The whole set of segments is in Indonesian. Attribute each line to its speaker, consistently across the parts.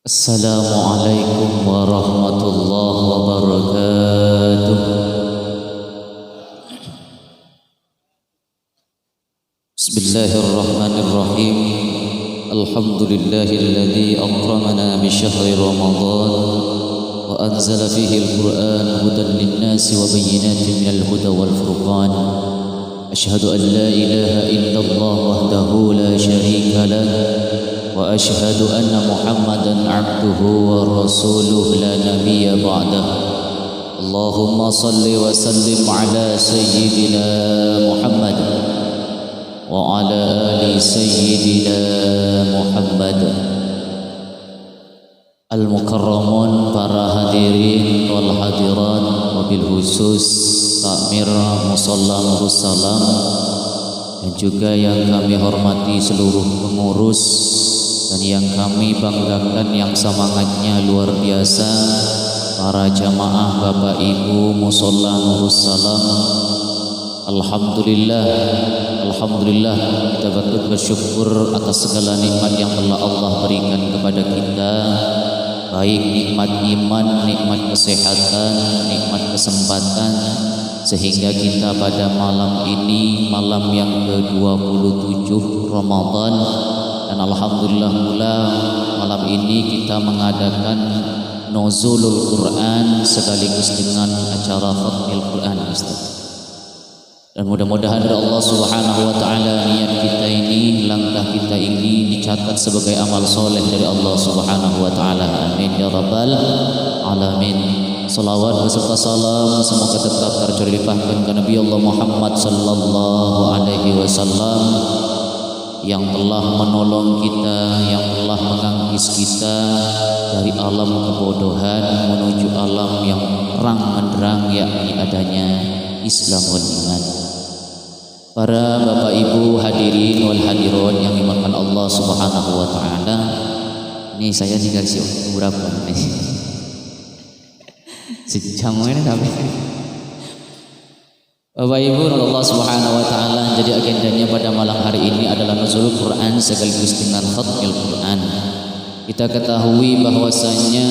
Speaker 1: Assalamualaikum warahmatullahi wabarakatuh. Bismillahirrahmanirrahim. Alhamdulillahilladzi akramana bi syahri Ramadan wa anzala fihi al-Qur'an hudan lin-nasi wa bayyinatin minal huda wal furqan. Asyhadu an la ilaha illallah wahdahu la syarika lahu wa asyhadu anna Muhammadan abduhu wa rasuluhu la nabiyya ba'dah. Allahumma salli wa sallim ala sayyidina Muhammad wa ala ali sayyidina Muhammad. Al-mukarramun, para hadirin wal hadirat, wabil khusus takmir musalla Nurussalam, dan juga yang kami hormati seluruh pengurus dan yang kami banggakan yang semangatnya luar biasa, para jamaah Bapak Ibu musalla Nurussalam. Alhamdulillah kita patut bersyukur atas segala nikmat yang telah Allah berikan kepada kita, baik nikmat iman, nikmat kesehatan, nikmat kesempatan, sehingga kita pada malam ini, malam yang ke-27 Ramadan, dan alhamdulillah pula malam ini kita mengadakan nuzulul Quran sekaligus dengan acara khatmil Quran, Ustaz. Dan mudah-mudahan dari Allah Subhanahu wa taala niat kita ini, langkah kita ini dicatat sebagai amal soleh dari Allah Subhanahu wa taala. Amin ya rabbal alamin. Salawat beserta salam semoga tetap tercurahkan ke Nabi Allah Muhammad sallallahu alaihi wasallam yang telah menolong kita, yang telah mengangkis kita dari alam kebodohan menuju alam yang terang menderang, yakni adanya Islam wal iman. Para Bapak Ibu hadirin wal hadirat yang dimuliakan Allah Subhanahu wa taala. Ini saya dikasih waktu berapa nih? Sejam ini sampai. Bapak Ibu Allah Subhanahu wa taala, jadi agendanya pada malam hari ini adalah nuzul Quran sekaligus dengan khatmil Quran. Kita ketahui bahwasanya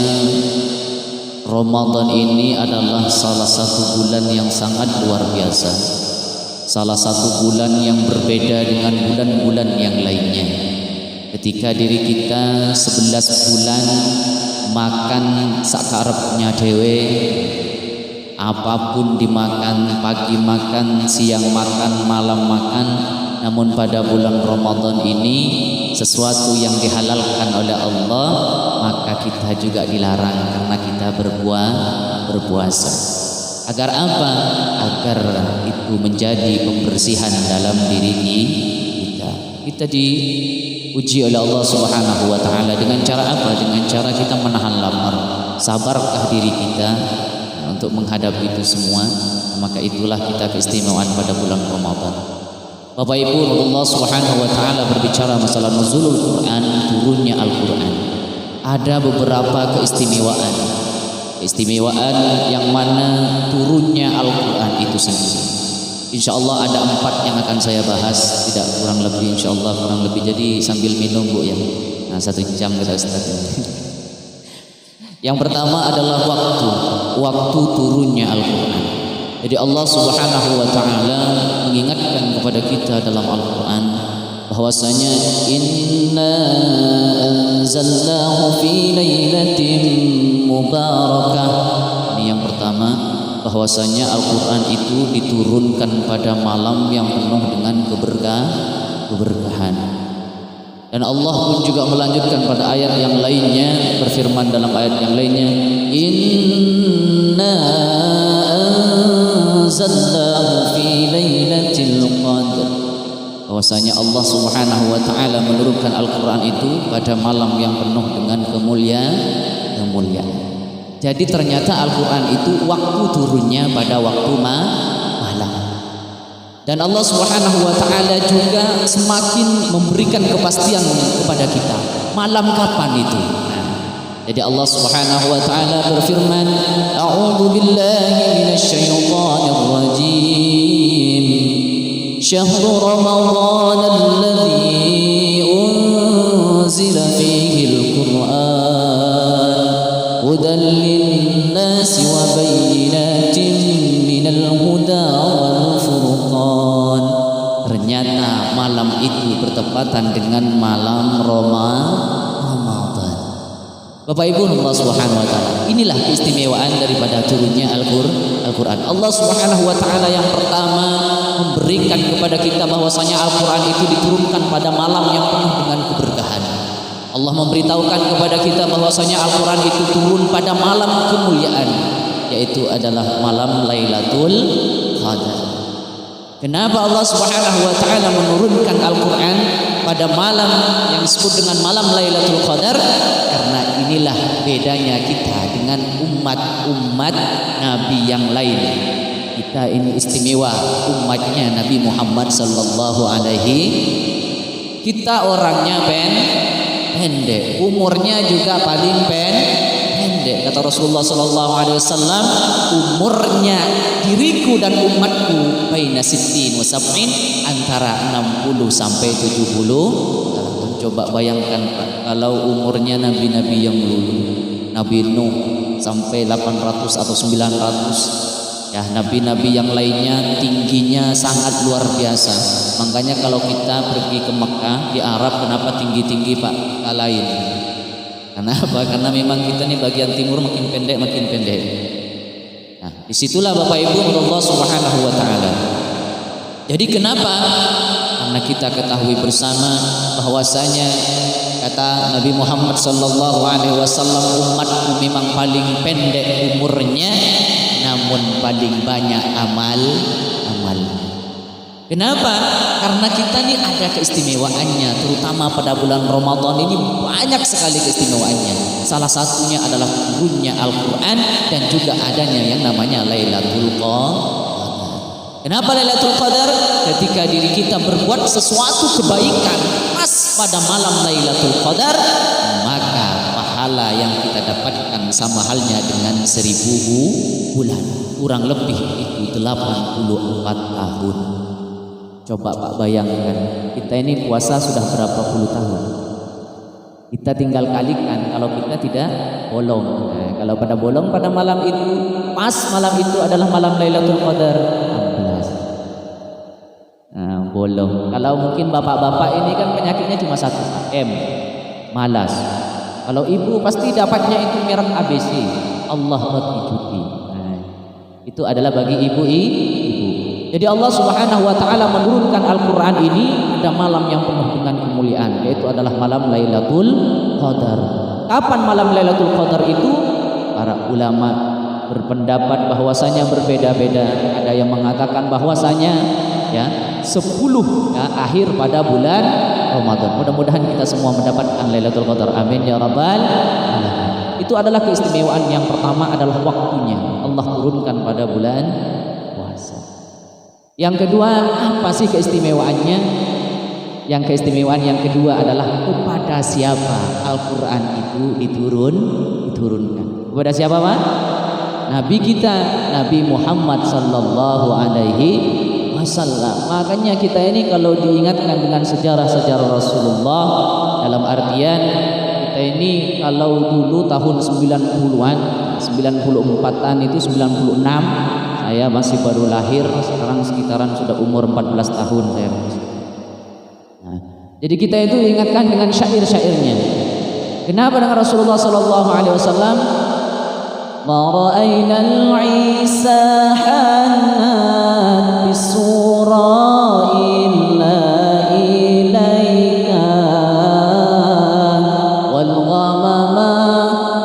Speaker 1: Ramadan ini adalah salah satu bulan yang sangat luar biasa. Salah satu bulan yang berbeda dengan bulan-bulan yang lainnya. Ketika diri kita 11 bulan makan sakarepnya dewe, apapun dimakan, pagi makan, siang makan, malam makan, namun pada bulan Ramadan ini sesuatu yang dihalalkan oleh Allah, maka kita juga dilarang karena kita berpuasa. Agar apa? Agar itu menjadi pembersihan dalam diri kita. Kita diuji oleh Allah Subhanahu wa taala dengan cara apa? Dengan cara kita menahan lapar. Sabarkah diri kita untuk menghadapi itu semua? Maka itulah kita keistimewaan pada bulan Ramadan. Bapak Ibu, Allah Subhanahu wa taala berbicara masalah nuzulul Quran, turunnya Al-Quran. Ada beberapa keistimewaan yang mana turunnya Al-Quran itu sendiri. InsyaAllah ada 4 yang akan saya bahas, tidak kurang lebih, InsyaAllah kurang lebih. Jadi sambil minum Bu ya. Nah 1 jam kita Ustaz. Yang pertama adalah waktu turunnya Al-Quran. Jadi Allah Subhanahu wa taala mengingatkan kepada kita dalam Al-Quran bahwasanya inna anzalnahu fi lailatin mubarakah. Ini yang pertama, bahwasanya Al-Quran itu diturunkan pada malam yang penuh dengan keberkahan. Dan Allah pun juga melanjutkan pada ayat yang lainnya, berfirman dalam ayat yang lainnya, inna anzalnahu fi lailatul qadr. Bahwasanya Allah Subhanahu wa taala menurunkan Al-Quran itu pada malam yang penuh dengan kemuliaan. Jadi ternyata Al-Quran itu waktu turunnya pada waktu malam. Dan Allah Subhanahu wa taala juga semakin memberikan kepastian kepada kita. Malam kapan itu? Jadi Allah Subhanahu wa taala berfirman, A'udzu billahi minasy syaithanir rajim. Syahrul Ramadan alladzi unzila fihi al-Qur'an بينات من الهدى والفرقان. Ternyata malam itu bertepatan dengan malam Ramadan. Bapak Ibu Allah Subhanahu wa taala, inilah keistimewaan daripada turunnya Al-Qur'an. Allah Subhanahu wa taala yang pertama memberikan kepada kita bahwasanya Al-Qur'an itu diturunkan pada malam yang penuh dengan keberkahan. Allah memberitahukan kepada kita bahwasanya Al-Qur'an itu turun pada malam kemuliaan, yaitu adalah malam Lailatul Qadar. Kenapa Allah Subhanahu wa taala menurunkan Al-Qur'an pada malam yang disebut dengan malam Lailatul Qadar? Karena inilah bedanya kita dengan umat-umat Nabi yang lain. Kita ini istimewa, umatnya Nabi Muhammad sallallahu alaihi. Kita orangnya pendek, umurnya juga paling pendek. Kata Rasulullah sallallahu alaihi wasallam, umurnya diriku dan umatku baina sittin wa sab'in, antara 60 sampai 70. Coba bayangkan Pak, kalau umurnya nabi-nabi yang dulu, Nabi Nuh sampai 800 atau 900. Ya, nabi-nabi yang lainnya tingginya sangat luar biasa. Makanya kalau kita pergi ke Mekah di Arab, kenapa tinggi-tinggi Pak? Kalahin. Kenapa? Karena memang kita nih bagian timur makin pendek. Nah, disitulah Bapak Ibu Allah Subhanahu wa taala. Jadi kenapa? Karena kita ketahui bersama bahwasanya kata Nabi Muhammad sallallahu alaihi wasallam, umatku memang paling pendek umurnya namun paling banyak amalnya. Kenapa? Karena kita ini ada keistimewaannya, terutama pada bulan Ramadan ini banyak sekali keistimewaannya. Salah satunya adalah turunnya Al-Qur'an dan juga adanya yang namanya Lailatul Qadar. Kenapa Lailatul Qadar? Ketika diri kita berbuat sesuatu kebaikan pas pada malam Lailatul Qadar, maka pahala yang kita dapatkan sama halnya dengan 1000 bulan, kurang lebih itu 84 tahun. Coba Pak bayangkan, kita ini puasa sudah berapa puluh tahun. Kita tinggal kalikan kalau kita tidak bolong. Nah, kalau pada bolong pada malam itu, pas malam itu adalah malam Lailatul Qadar 16. Nah, bolong. Kalau mungkin bapak-bapak ini kan penyakitnya cuma satu, malas. Kalau ibu pasti dapatnya itu merek ABC, Allah cuti. Nah, itu adalah bagi ibu. Jadi Allah Subhanahu wa taala menurunkan Al-Qur'an ini pada malam yang penuh dengan kemuliaan, yaitu adalah malam Lailatul Qadar. Kapan malam Lailatul Qadar itu? Para ulama berpendapat bahwasanya berbeda-beda. Ada yang mengatakan bahwasanya 10 akhir pada bulan Ramadan. Mudah-mudahan kita semua mendapatkan Lailatul Qadar. Amin ya rabbal alamin. Itu adalah keistimewaan yang pertama, adalah waktunya Allah turunkan pada bulan puasa. Yang kedua, apa sih keistimewaannya? Yang keistimewaan yang kedua adalah kepada siapa Al-Qur'an itu diturunkan. Kepada siapa Pak? Nabi kita, Nabi Muhammad sallallahu alaihi wasallam. Makanya kita ini kalau diingatkan dengan sejarah-sejarah Rasulullah, dalam artian kita ini kalau dulu tahun 90-an, 94-an itu 96, saya masih baru lahir, sekarang sekitaran sudah umur 14 tahun saya. Nah, jadi kita itu diingatkan dengan syair-syairnya. Kenapa dengan Rasulullah sallallahu alaihi wasallam? Ma ra'ayna al-Isa hanat bisura illa ilaika wal ghamama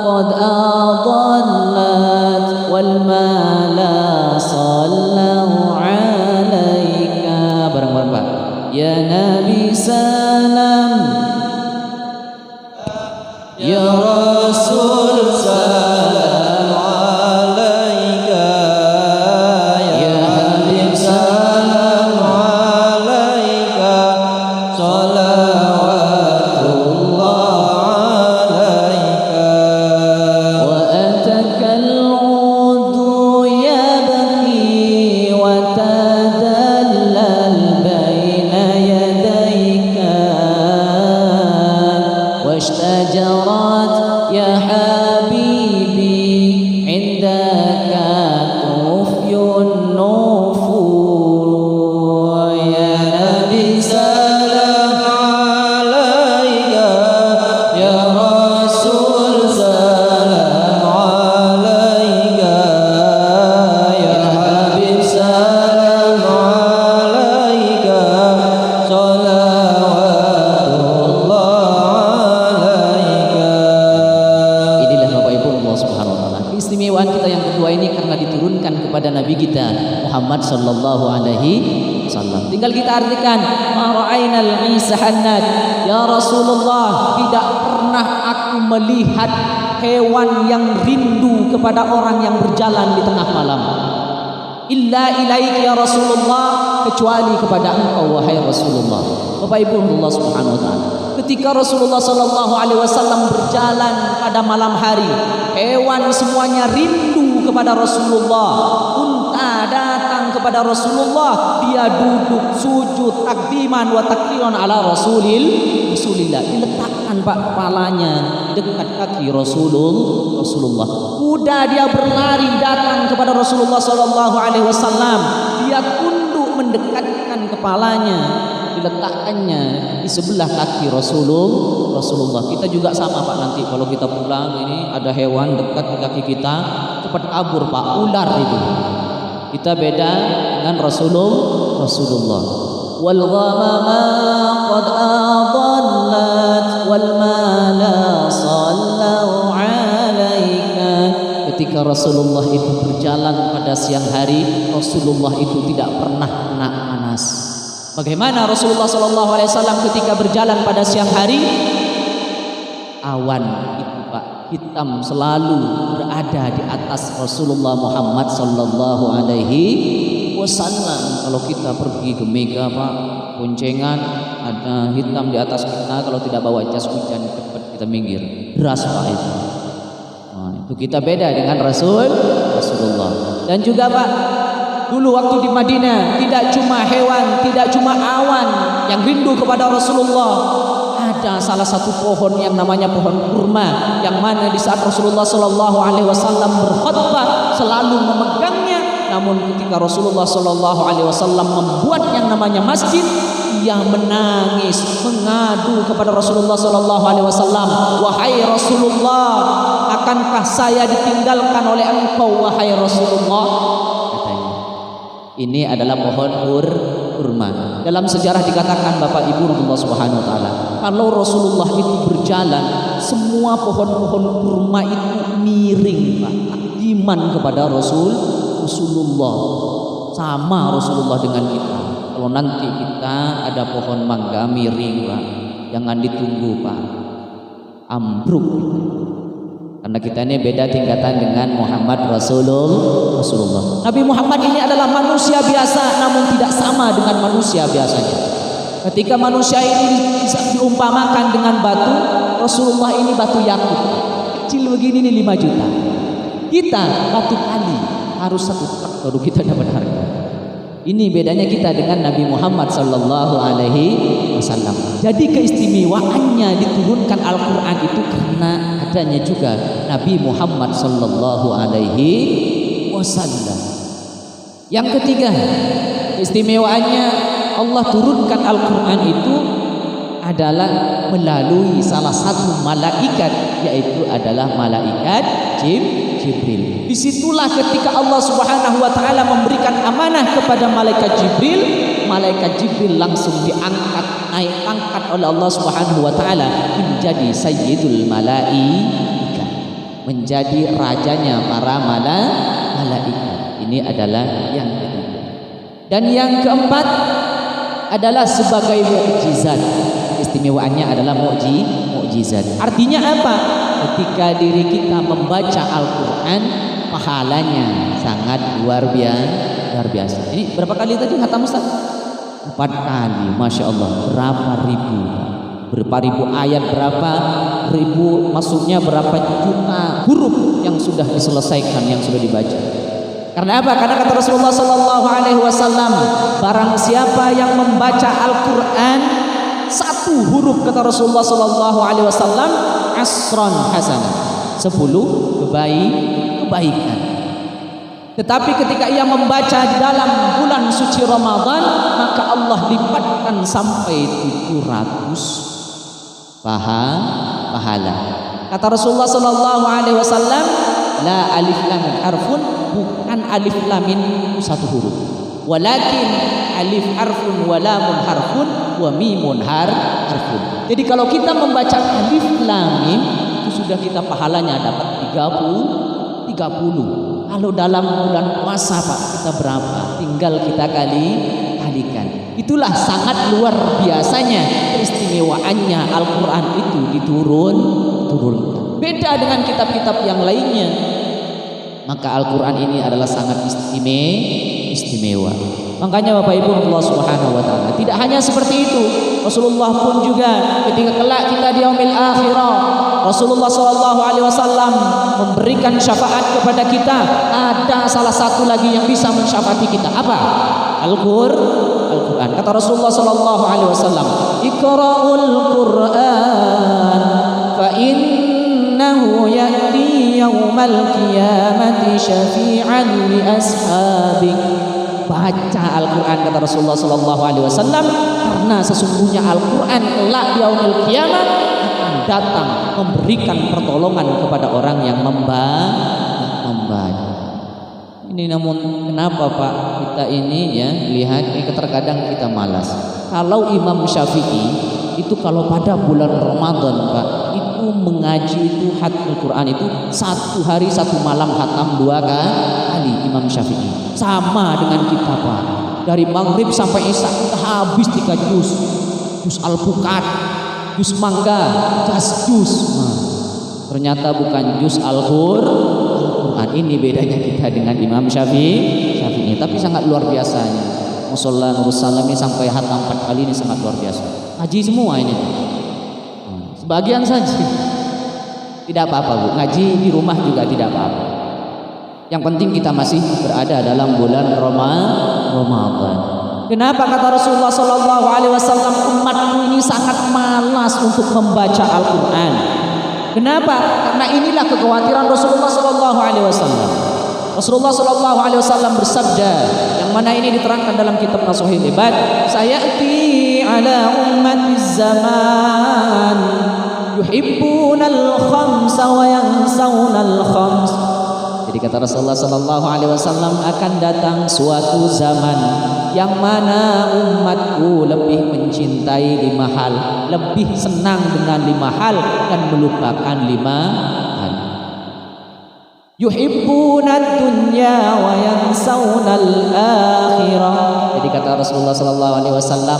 Speaker 1: qad adallat wal mala sallallahu alaika. Bareng-bareng Pak. Ya Nabi salam, ya Rasul salam alaika, ya Habib salam alaika, salawatullah alaika. Wa atakal udu yabki wa tadallal baina yadayka washtajarat ya Muhammad sallallahu alaihi wasallam. Tinggal kita artikan, ma ra'ainal Isa hannad. Ya Rasulullah, tidak pernah aku melihat hewan yang rindu kepada orang yang berjalan di tengah malam. Illa ilaik ya Rasulullah, kecuali kepada engkau wahai Rasulullah. Bapak Ibu Allah Subhanahu wa taala, ketika Rasulullah sallallahu alaihi wasallam berjalan pada malam hari, hewan semuanya rindu kepada Rasulullah. Unta datang kepada Rasulullah, dia duduk sujud takdiman wa takriman ala Rasulillah. Diletakkan Pak kepalanya dekat kaki Rasulullah. Kuda dia berlari datang kepada Rasulullah sallallahu alaihi wasallam. Dia tunduk mendekatkan kepalanya, diletakkannya di sebelah kaki Rasulullah. Kita juga sama Pak, nanti kalau kita pulang ini ada hewan dekat di kaki kita, cepat kabur Pak, ular itu. Kita beda dengan Rasulullah. Wal ghamama qad adallat wal mala sallu alaika. Ketika Rasulullah itu berjalan pada siang hari, Rasulullah itu tidak pernah kena panas. Bagaimana Rasulullah SAW ketika berjalan pada siang hari? Awan itu Pak, hitam selalu berada di atas Rasulullah Muhammad sallallahu alaihi wasallam. Kalau kita pergi ke Mega Pak, boncengan ada hitam di atas kita, kalau tidak bawa jas hujan cepat kita minggir. Deras Pak itu. Nah, itu kita beda dengan Rasulullah. Dan juga Pak, dulu waktu di Madinah tidak cuma hewan, tidak cuma awan yang rindu kepada Rasulullah. Ada salah satu pohon yang namanya pohon kurma, yang mana di saat Rasulullah sallallahu alaihi wasallam berkhutbah selalu memegangnya. Namun ketika Rasulullah sallallahu alaihi wasallam membuat yang namanya masjid, ia menangis mengadu kepada Rasulullah sallallahu alaihi wasallam, "Wahai Rasulullah, akankah saya ditinggalkan oleh engkau wahai Rasulullah?" Katanya. Ini adalah pohon kurma. Dalam sejarah dikatakan Bapak Ibu Allah Subhanahu wa taala, kalau Rasulullah itu berjalan, semua pohon-pohon kurma itu miring Pak, takdiman kepada Rasulullah. Sama Rasulullah dengan kita. Kalau nanti kita ada pohon mangga miring Pak, jangan ditunggu Pak, ambruk. Karena kita ini beda tingkatan dengan Muhammad Rasulullah. Nabi Muhammad ini adalah manusia biasa, namun tidak sama dengan manusia biasanya. Ketika manusia ini bisa diumpamakan dengan batu, Rasulullah ini batu yakut, kecil begini nih 5 juta. Kita batu kali harus 1 truk baru kita dapat harga. Ini bedanya kita dengan Nabi Muhammad sallallahu alaihi wasallam. Jadi keistimewaannya diturunkan Al-Qur'an itu karena adanya juga Nabi Muhammad sallallahu alaihi wasallam. Yang ketiga, keistimewaannya Allah turunkan Al-Qur'an itu adalah melalui salah satu malaikat, yaitu adalah malaikat Jibril. Disitulah ketika Allah Subhanahu wa taala memberikan amanah kepada malaikat Jibril langsung diangkat, naik angkat oleh Allah Subhanahu wa taala menjadi sayyidul malaikat, menjadi rajanya para malaikat. Ini adalah yang ketiga. Dan yang keempat adalah sebagai mukjizat. Istimewaannya adalah mukjizat. Artinya apa? Ketika diri kita membaca Al-Quran, pahalanya sangat luar biasa. Ini berapa kali tadi khatam Ustaz? 4 kali, Masya Allah. Berapa ribu ayat, berapa ribu, maksudnya berapa juta huruf yang sudah diselesaikan, yang sudah dibaca. Karena apa? Karena kata Rasulullah sallallahu alaihi wasallam, barang siapa yang membaca Al-Quran 1 huruf, kata Rasulullah sallallahu alaihi wasallam, asron hasanah, 10 kebaikan. Tetapi ketika ia membaca di dalam bulan suci Ramadan, maka Allah lipatkan sampai 700 pahala. Kata Rasulullah sallallahu alaihi wasallam, la alif lam harfun, bukan alif lam itu 1 huruf, walakin alif harfun wa lamun harfun wa mimun harfun. Jadi kalau kita membaca alif lam mim, itu sudah kita pahalanya dapat 30.
Speaker 2: Kalau dalam bulan puasa Pak, kita berapa? Tinggal kita kalikan. Itulah sangat luar biasanya keistimewaannya Al-Quran itu diturunkan. Beda dengan kitab-kitab yang lainnya. Maka Al-Quran ini adalah sangat istimewa. Makanya Bapak Ibu Allah Subhanahu wa taala, tidak hanya seperti itu, Rasulullah pun juga ketika kelak kita di yaumil akhirah, Rasulullah sallallahu alaihi wasallam memberikan syafaat kepada kita. Ada salah satu lagi yang bisa mensyafaati kita. Apa? Al-Quran. Kata Rasulullah sallallahu alaihi wasallam, "Iqra'ul Qur'an fa innahu ya'ti yaumal qiyamati syafi'an li ashabik." Baca Al-Quran, kata Rasulullah sallallahu alaihi wasallam, karena sesungguhnya Al-Quran kelak yaumul qiyamah akan datang memberikan pertolongan kepada orang yang membaca. Ini namun kenapa Pak kita ini ya lihat ini terkadang kita malas. Kalau Imam Syafi'i itu kalau pada bulan Ramadan Pak itu mengaji itu khatamul Quran itu 1 hari 1 malam khatam 2 kali Imam Syafi'i. Sama dengan kita Pak. Dari maghrib sampai isya kita habis 3 juz Al-Fuqat, juz Mangga, juz. Nah, ternyata bukan juz Al-Quran. Ini bedanya kita dengan Imam Syafi'i. Tapi sangat luar biasanya. Musola Nurul Salam ini sampai hatam 4 kali ini sangat luar biasa. Ngaji semua ini. Sebagian saja. Tidak apa-apa Bu. Ngaji di rumah juga tidak apa-apa. Yang penting kita masih berada dalam bulan Ramadan. Kenapa kata Rasulullah sallallahu alaihi wasallam umatku ini sangat malas untuk membaca Al-Quran? Kenapa? Karena inilah kekhawatiran Rasulullah sallallahu alaihi wasallam. Rasulullah sallallahu alaihi wasallam bersabda, yang mana ini diterangkan dalam kitab Nasuhil Ibad, sayati ala ummatiz zaman yuhibbunal khamsa wa yansawnal khams. Jadi kata Rasulullah sallallahu alaihi wasallam akan datang suatu zaman yang mana umatku lebih mencintai 5 hal, lebih senang dengan 5 hal dan melupakan 5 hal. Yuhibbunad dunya wa yansawnal akhirah. Jadi kata Rasulullah sallallahu alaihi wasallam,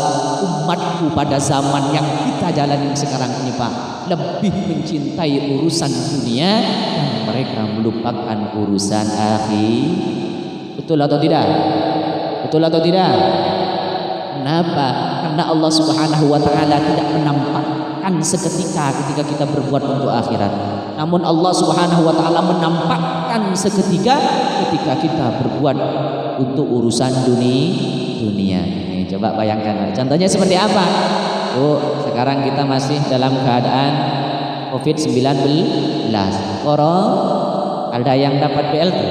Speaker 2: umatku pada zaman yang kita jalani sekarang ini Pak, lebih mencintai urusan dunia dan mereka melupakan urusan akhir. Betul atau tidak? Betul atau tidak? Kenapa? Karena Allah Subhanahu wa taala tidak menampakkan seketika ketika kita berbuat untuk akhirat. Namun Allah Subhanahu wa taala menampakkan seketika ketika kita berbuat untuk urusan dunia. Ini coba bayangkan. Contohnya seperti apa? Sekarang kita masih dalam keadaan COVID-19. Ada yang dapat BLT.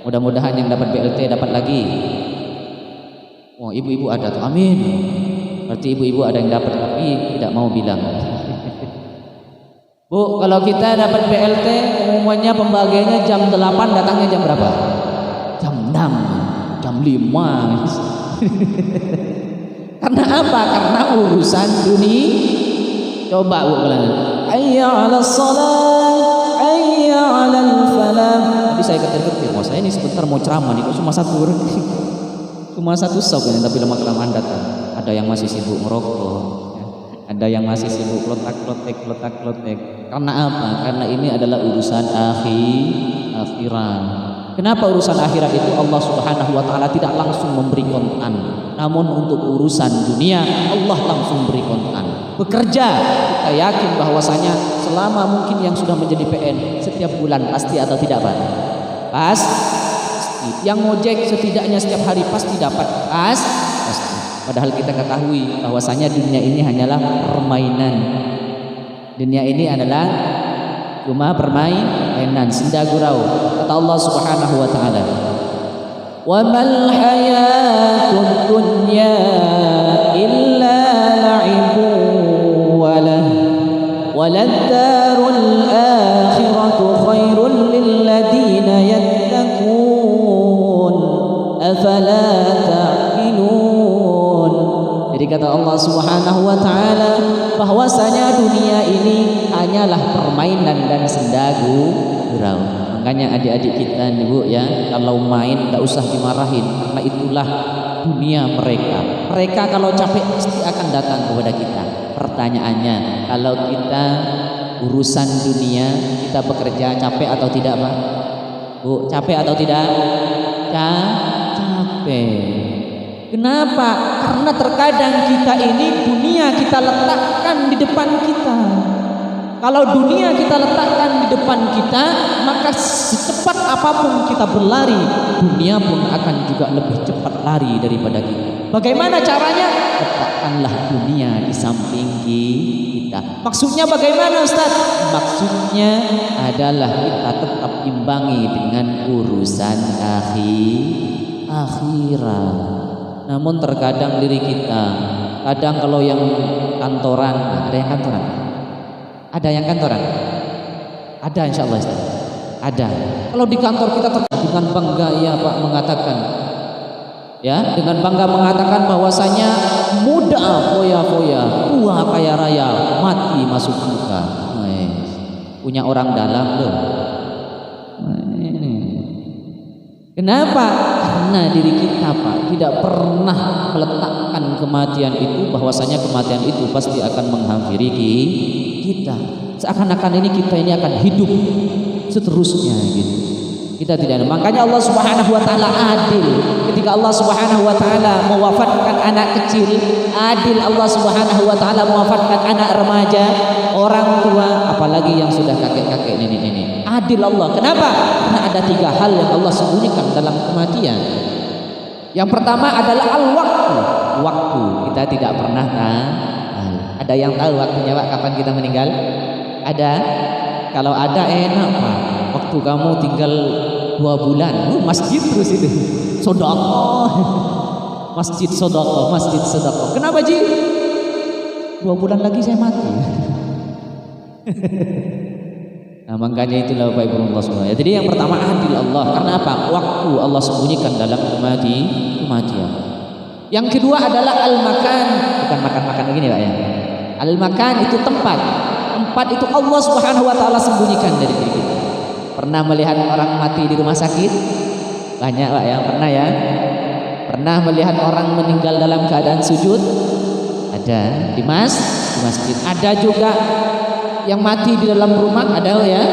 Speaker 2: Mudah-mudahan yang dapat BLT dapat lagi. Oh, ibu-ibu ada tuh. Amin. Berarti ibu-ibu ada yang dapat tapi tidak mau bilang. Bu, kalau kita dapat BLT umumnya pembagiannya jam 8, datangnya jam berapa? Jam 6, jam 5. Karena apa? Karena urusan dunia. Coba Bu kalian. Hayya 'alas shalah, hayya 'alal falah. Tadi saya ketir-ketir, saya ini sebentar mau ceramah nih, kok cuma satu sop ini, tapi lama-kelamaan datang. Ada yang masih sibuk merokok, ada yang masih sibuk klotak-klotek. Karena apa? Karena ini adalah urusan akhirat. Kenapa urusan akhirat itu Allah Subhanahu wa taala tidak langsung memberi kontan, namun untuk urusan dunia Allah langsung beri kontan. Bekerja, kita yakin bahwasanya selama mungkin yang sudah menjadi PN setiap bulan pasti atau tidak Pak? Pasti. Yang ngojek setidaknya setiap hari pasti dapat pasti. Padahal kita ketahui bahwasanya dunia ini hanyalah permainan. Dunia ini adalah cuma permainan, senda gurau. Kata Allah Subhanahu wa taala, "Wa mal hayatud dunya illa la'ibun waladdarul akhiratu khairul lil ladina yattaqun afala ta'qilun." Jadi kata Allah Subhanahu wa taala bahwasanya dunia ini hanyalah permainan dan senda gurau. Makanya adik-adik kita nih Bu ya, kalau main tidak usah dimarahin, karena itulah dunia mereka. Mereka kalau capek pasti akan datang kepada kita. Pertanyaannya, kalau kita urusan dunia, kita bekerja capek atau tidak Pak? Bu, capek atau tidak? Capek. Kenapa? Karena terkadang kita ini dunia kita letakkan di depan kita. Kalau dunia kita letakkan di depan kita, maka secepat apapun kita berlari, dunia pun akan juga lebih cepat lari daripada kita. Bagaimana caranya? Letakkanlah dunia di samping kita. Maksudnya bagaimana Ustaz? Maksudnya adalah kita tetap imbangi dengan urusan akhirat. Namun terkadang diri kita, kadang kalau yang kantoran, ada yang kantoran? Ada yang kantoran? Ada insya Allah Ustaz. Ada. Kalau di kantor kita dengan bangga ya Pak mengatakan, ya dengan bangga mengatakan bahwasanya muda foya-foya, tua kaya raya, mati masuk surga. Punya orang dalam loh. Kenapa? Karena diri kita Pak tidak pernah meletakkan kematian itu, bahwasanya kematian itu pasti akan menghampiri kita. Seakan-akan kita ini akan hidup seterusnya gitu. Kita tidak ada. Makanya Allah Subhanahu wa taala adil. Ketika Allah Subhanahu wa taala mewafatkan anak kecil, adil Allah Subhanahu wa taala mewafatkan anak remaja, orang tua, apalagi yang sudah kakek-kakek, nenek-nenek. Adil Allah. Kenapa? Karena ada 3 hal yang Allah sembunyikan dalam kematian. Yang pertama adalah al-waktu. Waktu. Kita tidak pernah tahu. Ada yang tahu waktunya Pak kapan kita meninggal? Ada? Kalau ada enak Pak. Waktu kamu tinggal 2 bulan, masjid terus itu. Sedekah. Masjid sedekah, masjid sedekah. Kenapa Ji? 2 bulan lagi saya mati. Nah makanya itulah Bapak Ibu Allah semua. Jadi yang pertama adil Allah. Karena apa? Waktu Allah sembunyikan dalam kematian. Yang kedua adalah al-makan. Bukan makan-makan begini Pak ya. Al-makan itu tempat. Tempat itu Allah Subhanahu wa taala sembunyikan dari diri kita. Pernah melihat orang mati di rumah sakit? Banyak Pak ya, pernah ya. Pernah melihat orang meninggal dalam keadaan sujud? Ada di masjid. Ada juga yang mati di dalam rumah, ada ya.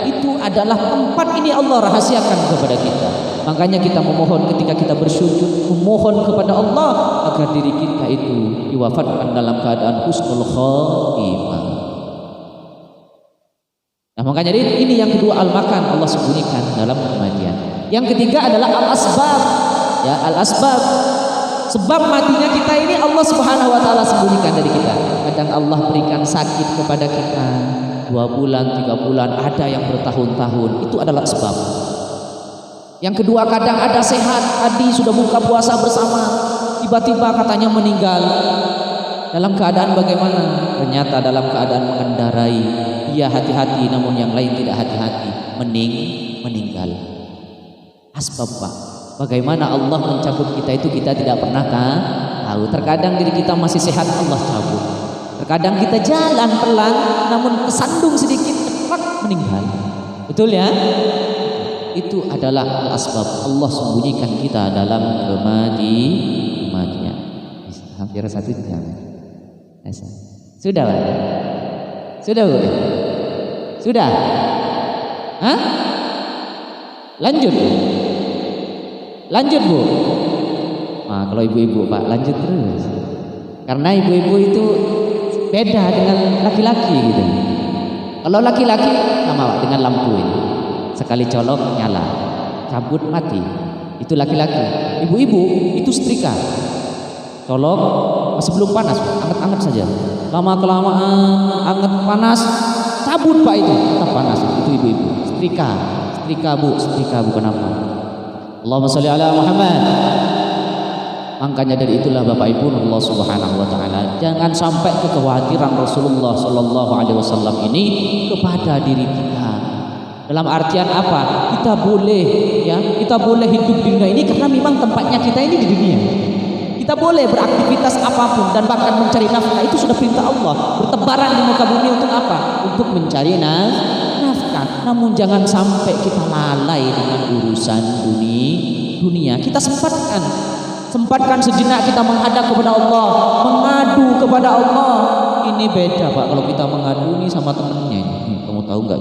Speaker 2: Itu adalah tempat ini Allah rahasiakan kepada kita. Makanya kita memohon ketika kita bersujud, memohon kepada Allah agar diri kita itu diwafatkan dalam keadaan husnul khotimah. Nah makanya ini yang kedua al-makan Allah sembunyikan dalam kematian. Yang ketiga adalah al-asbab. Ya, al-asbab. Sebab matinya kita ini Allah Subhanahu wa taala sembunyikan dari kita. Kadang Allah berikan sakit kepada kita 2 bulan, 3 bulan, ada yang bertahun-tahun. Itu adalah sebab. Yang kedua kadang ada sehat, tadi sudah buka puasa bersama, tiba-tiba katanya meninggal. Dalam keadaan bagaimana? Ternyata dalam keadaan mengendarai. Dia hati-hati namun yang lain tidak hati-hati, meninggal. Asbab Pak. Bagaimana Allah mencabut kita itu kita tidak pernah tahu. Terkadang diri kita masih sehat Allah cabut. Terkadang kita jalan pelan namun kesandung sedikit cepat meninggal. Betul ya? Itu adalah al-asbab. Allah sembunyikan kita dalam kematian. Hampir 1 jam. Sudah Pak? Sudah Bu? Sudah? Hah? Lanjut Bu. Nah, kalau ibu-ibu Pak lanjut terus. Karena ibu-ibu itu beda dengan laki-laki gitu. Kalau laki-laki sama Pak dengan lampu ini. Sekali colok nyala, cabut mati. Itu laki-laki. Ibu-ibu itu setrika. Colok masih belum panas, anget-anget saja. Lama-kelamaan anget panas, cabut Pak itu tetap panas. Itu ibu-ibu. Setrika Bu, kenapa? Allahumma sholli ala Muhammad. Makanya dari itulah Bapak Ibu Allah Subhanahu wa taala, jangan sampai kekhawatiran Rasulullah sallallahu alaihi wasallam ini kepada diri kita. Dalam artian apa? Kita boleh hidup di dunia ini karena memang tempatnya kita ini di dunia. Kita boleh beraktivitas apapun dan bahkan mencari nafkah, itu sudah perintah Allah. Bertebaran di muka bumi untuk apa? Untuk mencari nafkah. kita. Namun jangan sampai kita lalai dengan urusan dunia. Kita sempatkan sejenak kita menghadap kepada Allah, mengadu kepada Allah. Ini beda Pak kalau kita mengadu ini sama temennya. Kamu tahu nggak?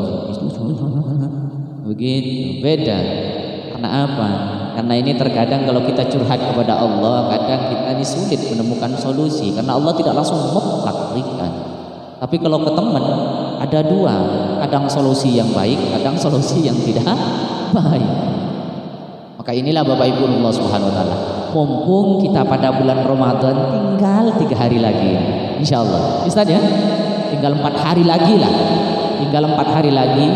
Speaker 2: Begitu beda. Karena apa? Karena ini terkadang kalau kita curhat kepada Allah, kadang kita ini sulit menemukan solusi karena Allah tidak langsung mutlak berikan. Tapi kalau ke teman ada dua, kadang solusi yang baik, kadang solusi yang tidak baik. Maka inilah Bapak Ibu Allah Subhanahu wa taala. Mumpung kita pada bulan Ramadan tinggal 3 hari lagi. Insyaallah. Ustaz ya? Tinggal 4 hari lagi lah. Tinggal 4 hari lagi.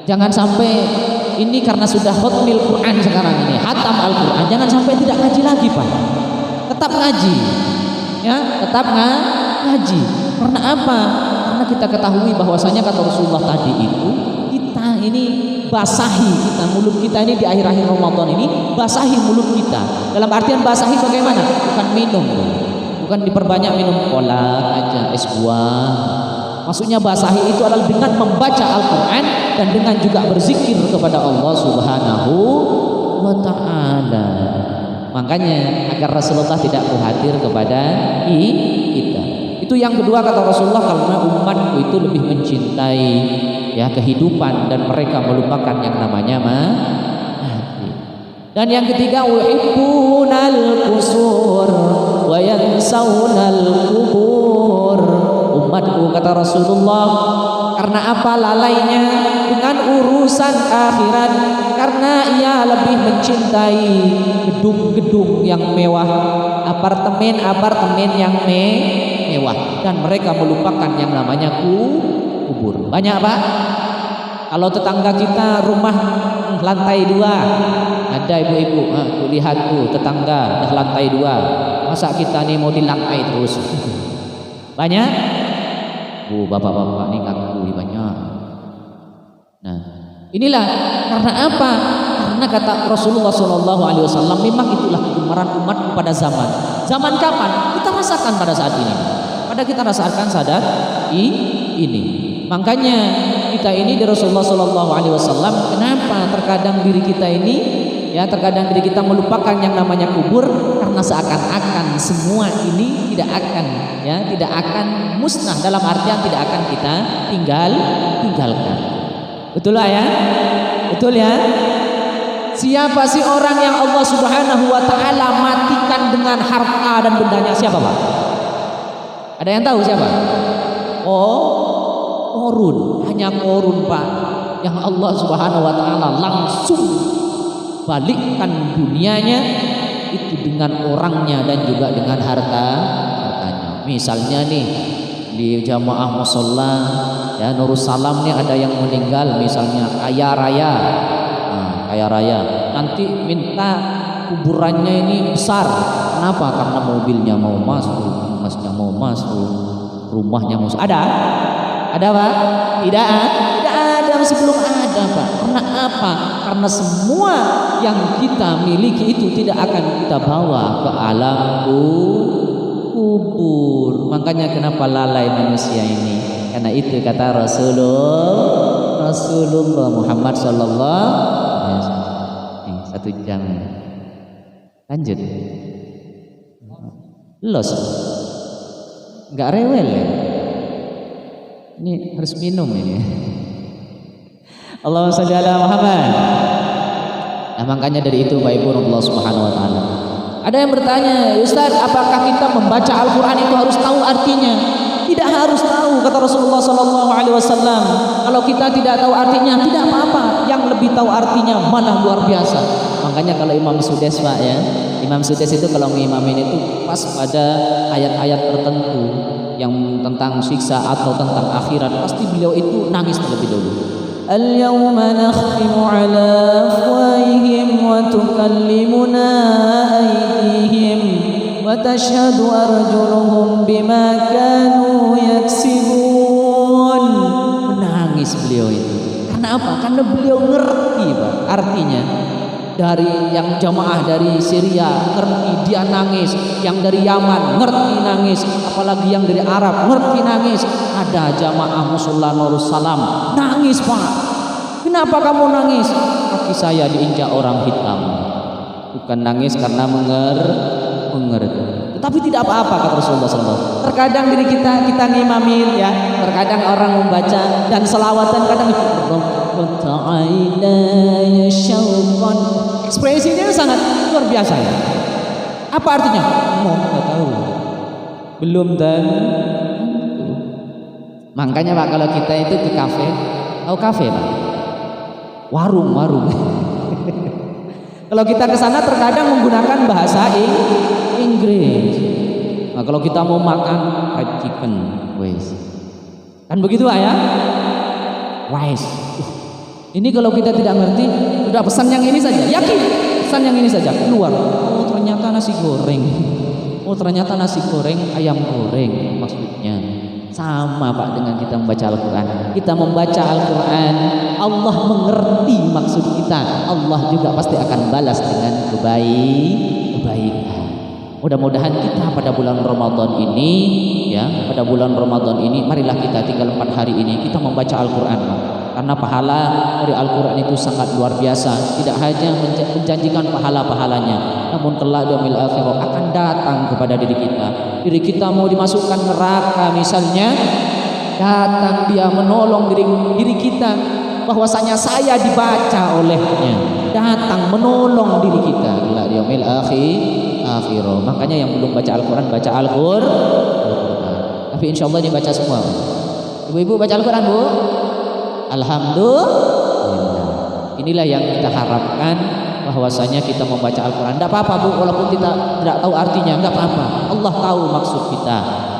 Speaker 2: Jangan sampai ini karena sudah hotmil Quran sekarang ini, hatam Al-Quran, jangan sampai tidak ngaji lagi Pak. Tetap ngaji. Ya, tetap ngaji. Karena apa? Karena kita ketahui bahwasanya kata Rasulullah tadi itu, kita ini basahi kita, mulut kita ini di akhir-akhir Ramadan ini basahi mulut kita. Dalam artian basahi bagaimana? Bukan minum, bukan diperbanyak minum kolak aja, es buah. Maksudnya basahi itu adalah dengan membaca Al-Quran dan dengan juga berzikir kepada Allah Subhanahu wa ta'ala. Makanya agar Rasulullah tidak khawatir kepada kita. Itu yang kedua kata Rasulullah, karena umatku itu lebih mencintai ya kehidupan dan mereka melupakan yang namanya mati. Dan yang ketiga, uhibbunal qusur wa yansawnal qubur. Umatku kata Rasulullah, karena apa lalainya dengan urusan akhirat? Karena ia lebih mencintai gedung-gedung yang mewah, apartemen yang mewah, dan mereka melupakan yang namanya kubur. Banyak Pak, kalau tetangga kita rumah lantai 2, ada ibu-ibu, lihat tuh tetangga dah lantai 2, masa kita nih mau di lantai terus? Banyak. Bapak-bapak ini ngaku banyak. Nah, inilah karena apa? Karena kata Rasulullah SAW, memang itulah kegemaran umat pada zaman kapan? Kita rasakan pada saat ini. Pada kita rasakan sadar ini. Makanya kita ini di Rasulullah SAW, kenapa terkadang diri kita ini terkadang diri kita melupakan yang namanya kubur, karena seakan-akan semua ini tidak akan musnah, dalam artian tidak akan kita tinggalkan. Betul lah ya? Betul ya? Siapa sih orang yang Allah Subhanahu wa ta'ala matikan dengan harta dan bendanya? Siapa Pak? Ada yang tahu siapa? Korun. Hanya Korun Pak, yang Allah Subhanahu wa ta'ala langsung balikkan dunianya itu dengan orangnya dan juga dengan hartanya. Misalnya nih di jamaah musholla ya Nurus Salam nih ada yang meninggal, misalnya kaya raya, nanti minta kuburannya ini besar. Kenapa? Karena mobilnya mau masuk, emasnya mau masuk, rumahnya mau masuk. Ada Pak? Tidak ada sebelum ada Pak. Karena apa? Karena semua yang kita miliki itu tidak akan kita bawa ke alam kubur. Makanya kenapa lalai manusia ini? Karena itu kata Rasulullah Muhammad sallallahu alaihi wasallam. 1 jam. Lanjut. Los. Enggak rewel ya? Ini harus minum ini. Allahumma shalli ala Muhammad. Nah, makanya dari itu Bapak Ibu Allah Subhanahu wa taala. Ada yang bertanya, Ustaz, apakah kita membaca Al-Qur'an itu harus tahu artinya? Tidak harus tahu, kata Rasulullah sallallahu alaihi wasallam. Kalau kita tidak tahu artinya, tidak apa-apa. Yang lebih tahu artinya malah luar biasa. Makanya kalau Imam Sudes Pak ya, Imam Sudes itu kalau mengimamin itu pas pada ayat-ayat tertentu yang tentang siksa atau tentang akhirat, pasti beliau itu nangis terlebih dahulu. Al-yawma nakhtimu ala afwahihim wa tukallimuna aydihim wa tashhadu arjuluhum bima kanu yaksibun. Menangis beliau itu. Karena apa? Karena beliau ngerti Pak artinya. dari yang jamaah dari Syria ngerti dia nangis, yang dari Yaman ngerti nangis, apalagi yang dari Arab ngerti nangis. Ada jamaah Musalla Nurus Salam nangis, Pak. Kenapa kamu nangis? Kaki saya diinjak orang hitam. Bukan nangis karena mengerti. Tetapi tidak apa-apa kata Rasulullah SAW. Terkadang diri kita ngimamin ya, terkadang orang membaca dan selawatan, kadang ekspresinya sangat luar biasa ya. Apa artinya? Mau nggak tahu. Belum dan makanya Pak, kalau kita itu ke kafe, tahu kafe Pak? Warung. Kalau kita ke sana terkadang menggunakan bahasa Inggris. Nah, kalau kita mau makan fried chicken, wes. Kan begitu Pak ya? Wes. Ini kalau kita tidak ngerti, udah pesan yang ini saja. Yakin, pesan yang ini saja. Keluar. Oh, ternyata nasi goreng. Oh, ternyata nasi goreng, ayam goreng maksudnya. Sama Pak dengan kita membaca Al-Quran. Kita membaca Al-Quran, Allah mengerti maksud kita. Allah juga pasti akan balas dengan kebaikan. Mudah-mudahan kita pada bulan Ramadan ini ya, pada bulan Ramadan ini marilah kita tinggal 4 hari ini kita membaca Al-Quran, karena pahala dari Al-Quran itu sangat luar biasa. Tidak hanya menjanjikan pahala-pahalanya, namun kelak di yaumil akhirah akan datang kepada diri kita. Diri kita mau dimasukkan neraka misalnya, datang dia menolong diri kita, bahwasanya saya dibaca olehnya, datang menolong diri kita kelak di yaumil akhirah. Makanya yang belum baca Al-Quran, baca Al-Quran. Tapi insya Allah ini baca semua. Ibu-ibu baca Al-Quran, Bu? Alhamdulillah. Inilah yang kita harapkan, bahwasanya kita membaca Al-Quran. Tidak apa-apa Bu, walaupun kita tidak tahu artinya, tidak apa-apa. Allah tahu maksud kita.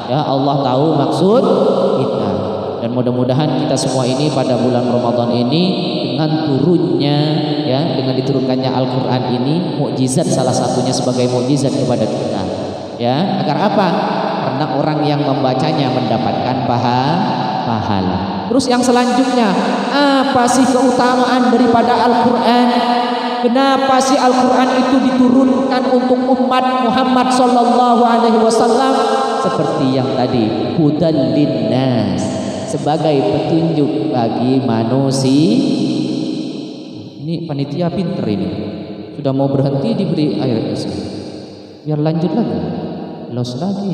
Speaker 2: Ya, Allah tahu maksud kita. Dan mudah-mudahan kita semua ini pada bulan Ramadan ini dengan turunnya ya, dengan diturunkannya Al-Quran ini, mukjizat salah satunya sebagai mukjizat kepada kita. Ya, agar apa? Karena orang yang membacanya mendapatkan pahala. Terus yang selanjutnya, apa sih keutamaan daripada Al-Quran? Kenapa sih Al-Quran itu diturunkan untuk umat Muhammad Sallallahu Alaihi Wasallam? Seperti yang tadi, hudan linnas, sebagai petunjuk bagi manusia. Ini panitia pinter ini, sudah mau berhenti diberi air es, biar lanjut lagi, los lagi.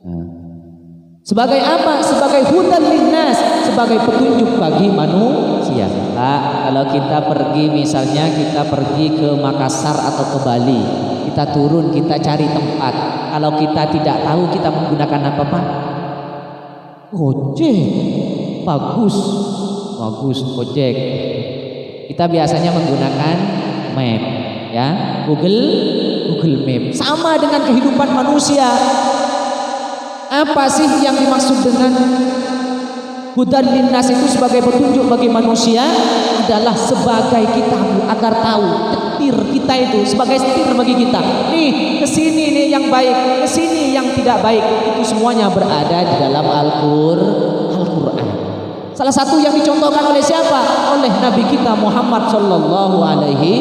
Speaker 2: Nah. Sebagai apa? Sebagai hudan linnas, sebagai petunjuk bagi manusia. Pak, kalau kita pergi misalnya kita pergi ke Makassar atau ke Bali, kita turun, kita cari tempat. Kalau kita tidak tahu, kita menggunakan apa Pak? Gojek. Bagus Gojek. Kita biasanya menggunakan map, ya, Google Map. Sama dengan kehidupan manusia. Apa sih yang dimaksud dengan hudan linnas itu sebagai petunjuk bagi manusia? Adalah sebagai kita agar tahu setir kita itu, sebagai setir bagi kita. Nih, kesini nih yang baik, kesini yang tidak baik. Itu semuanya berada di dalam Al-Quran. Salah satu yang dicontohkan oleh siapa? Oleh Nabi kita Muhammad Sallallahu Alaihi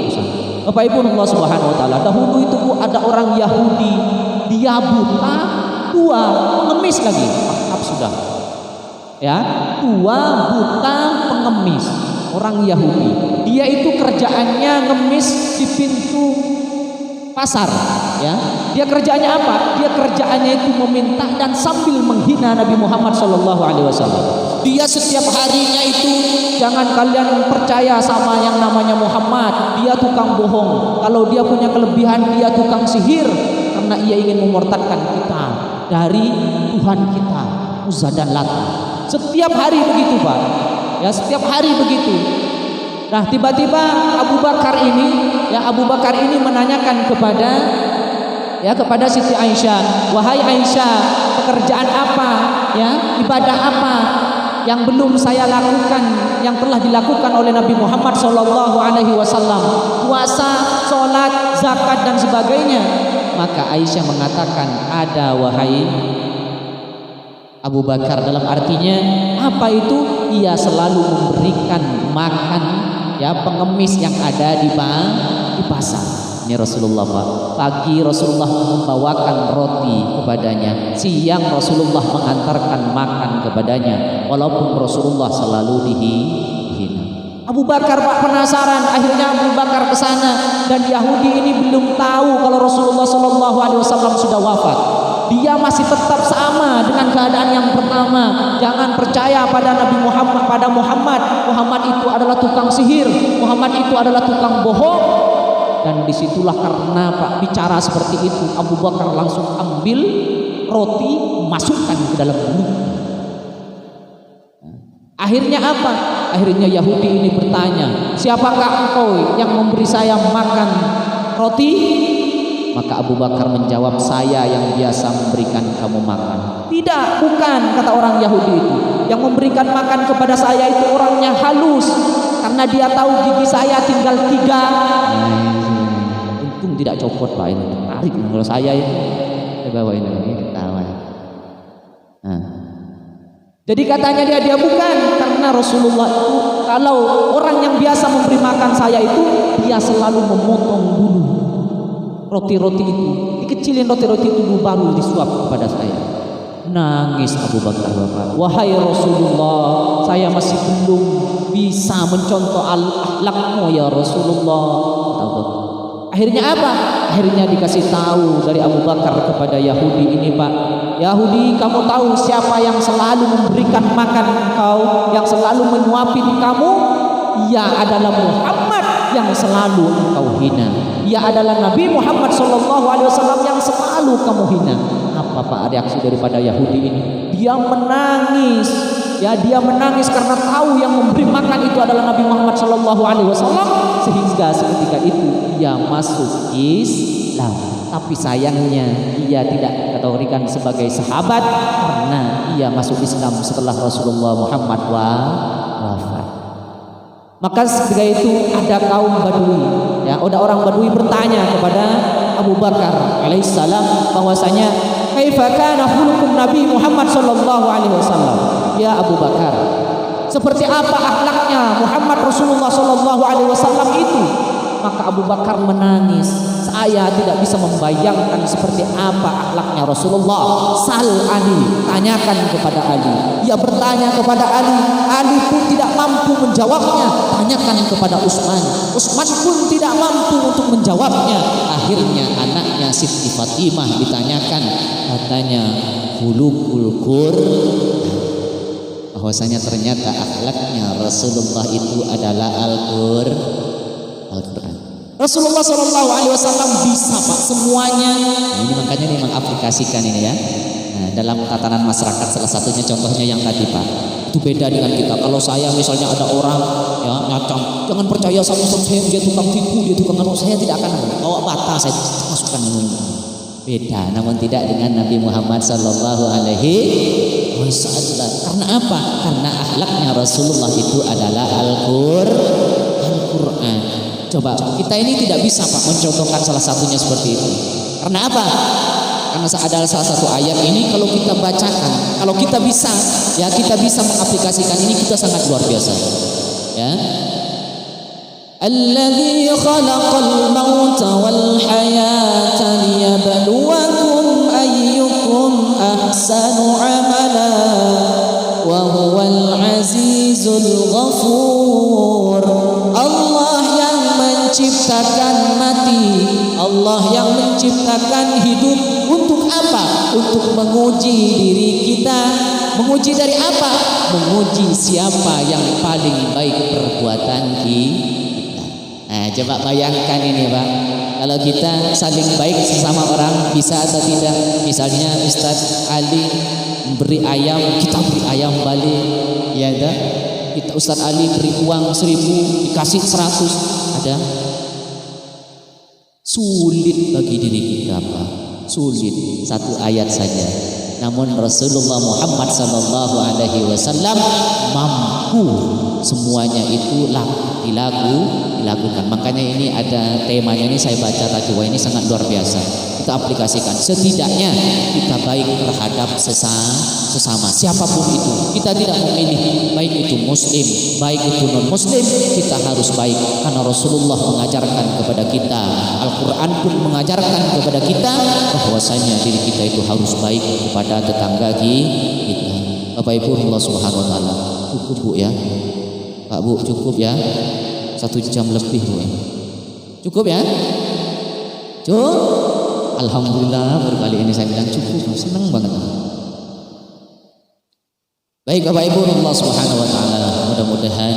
Speaker 2: Wasallam. Bapak Ibu Allah Subhanahu Wa Taala. Dahulu itu ada orang Yahudi, dia buta, tua, pengemis lagi. Maaf sudah. Ya, tua, buta, pengemis. Orang Yahudi. Dia itu kerjaannya ngemis di pintu pasar, ya. Dia kerjaannya apa? Dia kerjaannya itu meminta dan sambil menghina Nabi Muhammad Sallallahu Alaihi Wasallam. Dia setiap harinya itu, jangan kalian percaya sama yang namanya Muhammad. Dia tukang bohong. Kalau dia punya kelebihan, dia tukang sihir, karena ia ingin memurtadkan kita dari Tuhan kita, Uzza dan Lata. Setiap hari begitu Pak. Ya, setiap hari begitu. Nah, tiba-tiba Abu Bakar ini menanyakan kepada Siti Aisyah, wahai Aisyah, pekerjaan apa, ya, ibadah apa yang belum saya lakukan, yang telah dilakukan oleh Nabi Muhammad Sallallahu Alaihi Wasallam, puasa, sholat, zakat dan sebagainya. Maka Aisyah mengatakan, ada wahai Abu Bakar, dalam artinya apa itu? Ia selalu memberikan makan ya pengemis yang ada di pasar. Ini Rasulullah Pak. Pagi Rasulullah membawakan roti kepadanya, siang Rasulullah mengantarkan makan kepadanya, walaupun Rasulullah selalu dihina. Abu Bakar Pak penasaran, akhirnya Abu Bakar ke sana, dan Yahudi ini belum tahu kalau Rasulullah SAW sudah wafat. Dia masih tetap sama dengan keadaan yang pertama. Jangan percaya pada Nabi Muhammad, pada Muhammad. Muhammad itu adalah tukang sihir, Muhammad itu adalah tukang bohong. Dan disitulah karena Pak bicara seperti itu, Abu Bakar langsung ambil roti, masukkan ke dalam mulut. Akhirnya apa? Akhirnya Yahudi ini bertanya, siapakah engkau yang memberi saya makan roti? Maka Abu Bakar menjawab, saya yang biasa memberikan kamu makan. Tidak, bukan, kata orang Yahudi itu. Yang memberikan makan kepada saya itu orangnya halus, karena dia tahu gigi saya tinggal 3. Untung tidak copot Pak ini. Tarik kalau saya itu. Bawa ini ketawa. Nah. Jadi katanya dia bukan, karena Rasulullah itu kalau orang yang biasa memberi makan saya itu, dia selalu memotong dulu roti-roti itu, dikecilin roti-roti itu dulu baru disuap kepada saya. Nangis Abu Bakar Bapak. Wahai Rasulullah, saya masih belum bisa mencontoh akhlakmu ya Rasulullah. Akhirnya apa? Akhirnya dikasih tahu dari Abu Bakar kepada Yahudi ini, Pak. Yahudi, kamu tahu siapa yang selalu memberikan makan engkau, yang selalu menyuapin kamu? Ia adalah Muhammad yang selalu engkau hina. Ia adalah Nabi Muhammad SAW yang selalu kamu hina. Apa Pak reaksi daripada Yahudi ini? Dia menangis. Ya, dia menangis karena tahu yang memberi makan itu adalah Nabi Muhammad SAW, sehingga seketika itu ia masuk Islam. Tapi sayangnya ia tidak dikategorikan sebagai sahabat karena ia masuk Islam setelah Rasulullah Muhammad wafat. Maka ketika itu ada kaum Badui, ya, ada orang Badui bertanya kepada Abu Bakar alaihissalam bahwasanya kaifa kana khuluqun Nabi Muhammad sallallahu alaihi wasallam. Ya Abu Bakar, seperti apa akhlaknya Muhammad Rasulullah sallallahu alaihi wasallam itu? Maka Abu Bakar menangis. Saya tidak bisa membayangkan seperti apa akhlaknya Rasulullah. Sal Ali, tanyakan kepada Ali. Ia bertanya kepada Ali. Ali pun tidak mampu menjawabnya. Tanyakan kepada Utsman. Utsman pun tidak mampu untuk menjawabnya. Akhirnya anaknya Siti Fatimah ditanyakan. Katanya khuluqul Qur'an. Bahwasanya ternyata akhlaknya Rasulullah itu adalah Al-Qur'an. Rasulullah SAW bisa Pak semuanya. Nah, ini makanya nih mengaplikasikan ini ya. Nah, dalam tatanan masyarakat salah satunya contohnya yang tadi Pak. Itu beda dengan kita. Kalau saya misalnya ada orang ya nyacang, jangan percaya sama saya, dia tukang tipu, dia tukang anu, saya tidak akan bawa bata, saya masukkan minum. Beda, namun tidak dengan Nabi Muhammad sallallahu alaihi wasallam. Karena apa? Karena akhlaknya Rasulullah itu adalah Al-Qur'an. Coba kita ini tidak bisa Pak mencontohkan salah satunya seperti itu. Karena apa? Karena adalah salah satu ayat ini kalau kita bacakan, kalau kita bisa, ya kita bisa mengaplikasikan ini, kita sangat luar biasa. Ya. Alladzi khalaqal mauta wal hayata liyabluwakum ayyukum ahsanu amala wa huwal azizul ghafur. Allah yang menciptakan mati, Allah yang menciptakan hidup untuk apa? Untuk menguji diri kita. Menguji dari apa? Menguji siapa yang paling baik perbuatan kita. Nah, coba bayangkan ini Pak. Kalau kita saling baik sesama orang, bisa atau tidak? Misalnya Ustaz Ali beri ayam, kita beri ayam balik. Ya ada? Kita Ustaz Ali beri uang 1.000, dikasih 100. Ada? Sulit bagi diri kita Pak. Sulit. Satu ayat saja. Namun Rasulullah Muhammad sallallahu alaihi wasallam mampu semuanya itu dilakukan
Speaker 1: dilakukan. Makanya ini ada temanya, ini saya baca tadi, wah ini sangat luar biasa. Kita aplikasikan, setidaknya kita baik terhadap sesama siapapun itu. Kita tidak memilih baik itu muslim, baik itu non muslim, kita harus baik karena Rasulullah mengajarkan kepada kita, Al-Quran pun mengajarkan kepada kita bahwasanya diri kita itu harus baik kepada tetangga kita. Bapak Ibu Allah Subhanahu wa taala. Cukup Bu ya. Pak Bu, cukup ya. 1 jam lebih Bu ya. Cukup ya? Cukup. Alhamdulillah berkali ini saya bilang cukup, senang banget. Baik Bapak Ibu Allah Subhanahu wa taala, mudah-mudahan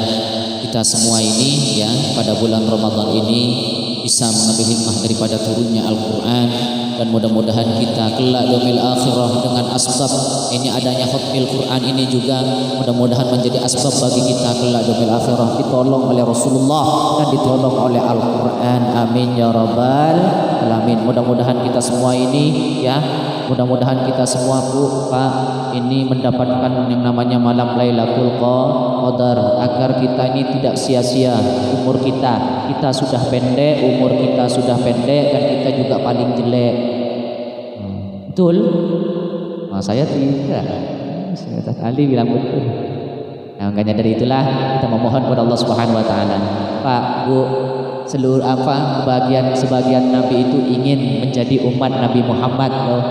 Speaker 1: kita semua ini ya pada bulan Ramadan ini bisa mengambil hikmah daripada turunnya Al-Quran, dan mudah-mudahan kita kelak yaumil akhirah dengan asbab ini adanya khatmil Quran ini juga mudah-mudahan menjadi asbab bagi kita kelak yaumil akhirah ditolong oleh Rasulullah dan ditolong oleh Al-Quran. Amin ya rabbal alamin. Mudah-mudahan kita semua ini ya, mudah-mudahan kita semua Bu, Pak, ini mendapatkan yang namanya malam Lailatul Qadar, agar kita ini tidak sia-sia umur kita. Kita sudah pendek, umur kita sudah pendek, dan kita juga paling jelek. Betul? Nah, saya tidak. Saya tadi bilang betul. Nah, makanya dari itulah kita memohon kepada Allah Subhanahu wa taala. Pak, Bu, seluruh sebagian Nabi itu ingin menjadi umat Nabi Muhammad loh.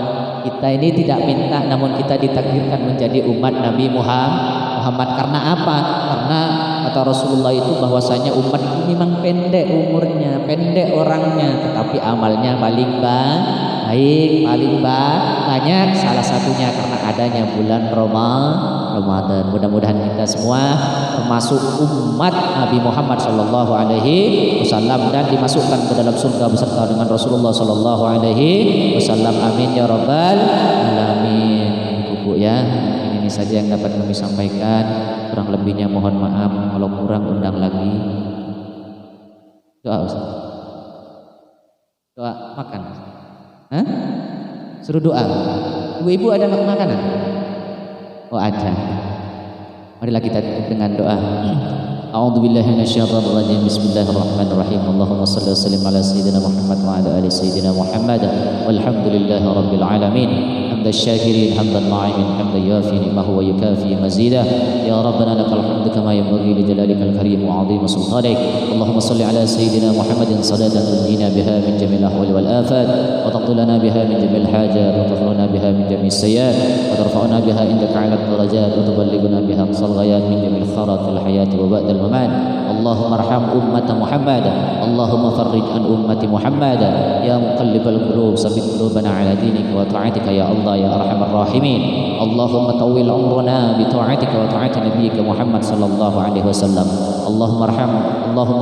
Speaker 1: Kita ini tidak minta, namun kita ditakdirkan menjadi umat Nabi Muhammad. Karena apa? Karena kata Rasulullah itu bahwasanya umat itu memang pendek umurnya, pendek orangnya, tetapi amalnya paling baik, paling banyak. Salah satunya karena adanya bulan Ramadan. Mudah-mudahan kita semua termasuk umat Nabi Muhammad sallallahu alaihi wasallam dan dimasukkan ke dalam surga beserta dengan Rasulullah sallallahu alaihi wasallam. Amin ya rabbal alamin. Bu ya, ini saja yang dapat kami sampaikan. Kurang lebihnya mohon maaf. Kalau kurang undang lagi. Doa Ustaz. Doa makan. Hah? Suruh doa. Ibu-ibu ada makanan? Oh ada. Marilah kita tutup dengan doa. A'udzubillahi minasyaitonir rajim. Bismillahirrahmanirrahim. Allahumma shalli wa sallim ala sayyidina Muhammad wa ala ali sayyidina Muhammad. Walhamdulillahi rabbil alamin. حمد الشاكرين حمد الناعمين حمد يوافي نعمه ويكافي مزيده. يا ربنا لك الحمد كما ينبغي لجلالك الكريم وعظيم سلطانك. اللهم صل على سيدنا محمد صلاة تنجينا بها من جميع الأحوال والآفات وتقضي لنا بها من جميع الحاجات وتغفرنا بها من جميع السيئات وترفعنا بها عندك على الدرجات وتبلغنا بها أقصى الغايات من جميع الخيرات في الحياة وبعد الممات. اللهم ارحم أمة محمد. اللهم فرج عن أمة محمد. يا مقلب القلوب ثبت قلوبنا على دينك وطاعتك يا الله يا أرحم الراحمين. اللهم طول عمرنا بطاعتك وطاعة نبيك محمد صلى الله عليه وسلم. اللهم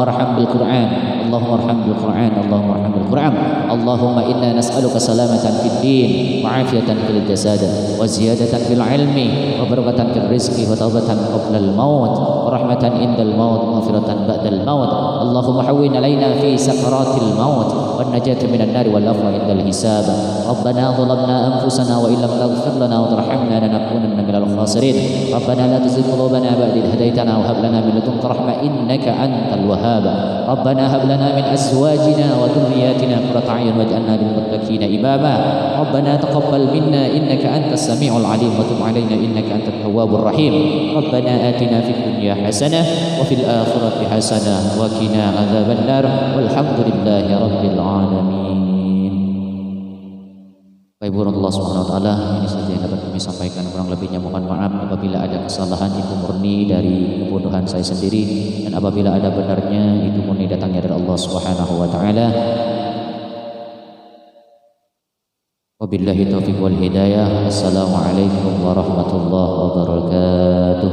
Speaker 1: ارحم بالقرآن. اللهم ارحم بالقرآن. اللهم ارحم بالقرآن. اللهم إنا نسألك سلامة في الدين وعافية في الجسد وزيادة في العلم وبركة في الرزق وتوبة قبل الموت ورحمة عند الموت ومغفرة بعد الموت. اللهم حوّن علينا في سكرات الموت والنجاة من النار والعفو عند الحساب. ربنا ظلمنا أنفسنا وإن لم تغفر لنا وترحمنا لنكونن من الخاسرين. ربنا لا تزغ قلوبنا بعد إذ هديتنا وهب لنا من لدنك رحمة إنك أنت الوهاب. ربنا هب لنا من أزواجنا وذرياتنا قرة أعين واجعلنا للمتقين إماما. ربنا تقبل منا إنك أنت السميع العليم وتب علينا إنك أنت التواب الرحيم. ربنا آتنا في الدنيا حسنة وفي الآخرة حسنة وقنا عذاب النار والحمد لله رب العالمين. Baik Allah Subhanahu wa taala, ini saja yang dapat kami sampaikan. Kurang lebihnya mohon maaf apabila ada kesalahan, itu murni dari kebodohan saya sendiri, dan apabila ada benarnya itu murni datangnya dari Allah Subhanahu wa taala. Wabillahi taufiq wal hidayah. Assalamualaikum warahmatullahi wabarakatuh.